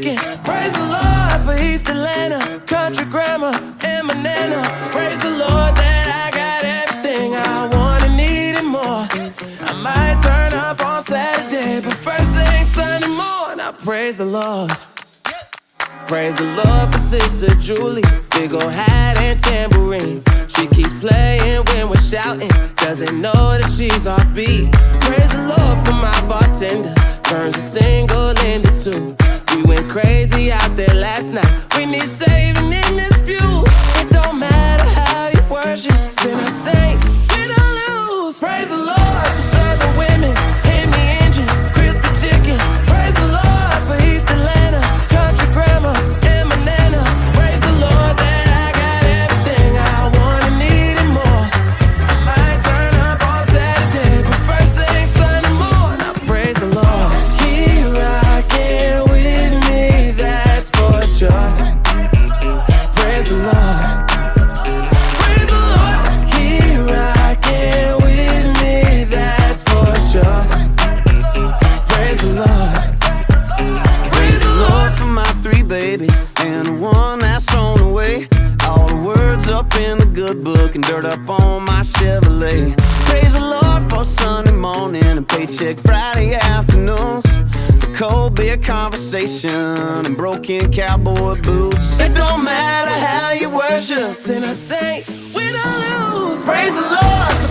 chicken. Praise the Lord for East Atlanta, country grandma and my nana. Praise the Lord that I got everything I want and need and more. I might turn up on Saturday, but first thing Sunday morning, I praise the Lord. Praise the Lord for Sister Julie, big ol' hat and tambourine. She keeps playing when we're shouting, doesn't know that she's off beat. Praise the Lord for my bartender, turns a single into two. We went crazy out there last night, we need saving in this pew. It don't matter how you worship, sin or saint, win or lose. Praise the Lord for serving women in the engine, crispy chicken. Praise the Lord for East Atlanta, country grandma and my nana. Praise the Lord that I got everything I want and need and more. I might turn up on Saturday, but first thing Sunday morning, I praise the Lord. He rockin' with me, that's for sure. Praise the Lord. Praise the Lord. He rockin' with me, that's for sure. Praise the Lord. Praise the Lord for my 3 babies and the one that's on the way. All the words up in the good book and dirt up on my Chevrolet. Praise the Lord for Sunday morning and paycheck Friday afternoons, for cold beer conversation and broken cowboy boots. It don't matter how you worship, sin or saint, win or lose. Praise the Lord for